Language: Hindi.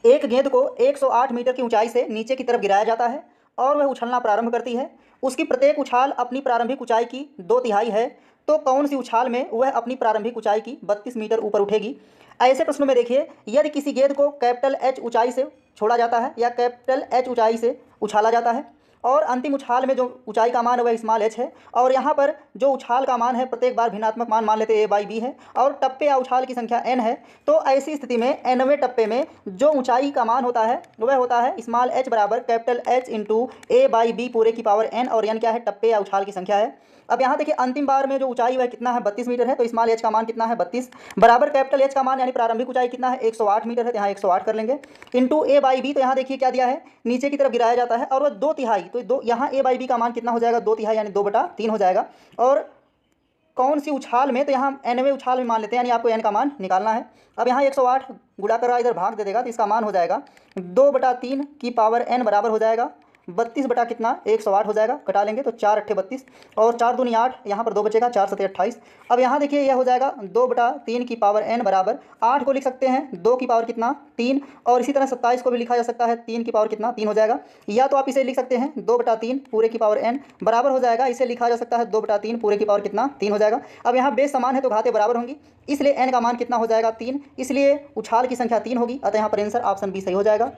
एक गेंद को 108 मीटर की ऊंचाई से नीचे की तरफ गिराया जाता है और वह उछलना प्रारंभ करती है। उसकी प्रत्येक उछाल अपनी प्रारंभिक ऊंचाई की 2/3 है, तो कौन सी उछाल में वह अपनी प्रारंभिक ऊंचाई की 32 मीटर ऊपर उठेगी। ऐसे प्रश्नों में देखिए, यदि किसी गेंद को कैपिटल H ऊंचाई से छोड़ा जाता है या कैपिटल H ऊंचाई से उछाला जाता है और अंतिम उछाल में जो ऊंचाई का मान है वह स्मॉल h है, और यहाँ पर जो उछाल का मान है प्रत्येक बार भिन्नात्मक मान मान लेते a/b है और टप्पे या उछाल की संख्या n है, तो ऐसी स्थिति में nवें टप्पे में जो ऊंचाई का मान होता है वह होता है स्मॉल h बराबर कैपिटल H इंटू a/b पूरे की पावर n, और n क्या है, टप्पे या उछाल की संख्या है। अब यहाँ देखिए अंतिम बार में जो ऊंचाई वह कितना है, 32 मीटर है, तो स्मॉल h का मान कितना है, 32 बराबर कैपिटल H का मान यानी प्रारंभिक ऊंचाई कितना है, 108 मीटर है, तो यहाँ 108 कर लेंगे इंटू a/b, तो यहाँ देखिए क्या दिया है, नीचे की तरफ गिराया जाता है और वह 2/3, तो दो यहाँ a/b का मान कितना हो जाएगा, 2/3 यानी 2/3 हो जाएगा। और कौन सी उछाल में, तो यहाँ nवें उछाल में मान लेते हैं, यानी आपको n का मान निकालना है। अब यहाँ 108 गुणा कर रहा इधर भाग दे देगा, तो इसका मान हो जाएगा 2/3 की पावर n बराबर हो जाएगा 32 बटा कितना, 108 हो जाएगा, कटा लेंगे तो 4 अट्ठे 32 और 4 दूनी 8, यहाँ पर 2 बचेगा, 4 सत्ते 28। अब यहाँ देखिए यह हो जाएगा 2/3 की पावर n बराबर 8 को लिख सकते हैं 2 की पावर कितना 3, और इसी तरह 27 को भी लिखा जा सकता है 3 की पावर कितना 3 हो जाएगा, या तो आप इसे लिख सकते हैं 2/3 पूरे की पावर n बराबर हो जाएगा, इसे लिखा जा सकता है 2/3 पूरे की पावर कितना 3 हो जाएगा। अब यहाँ बेस समान है तो घातें बराबर होंगी, इसलिए n का मान कितना हो जाएगा 3, इसलिए उछाल की संख्या 3 होगी, अतः यहाँ पर आंसर ऑप्शन बी सही हो जाएगा।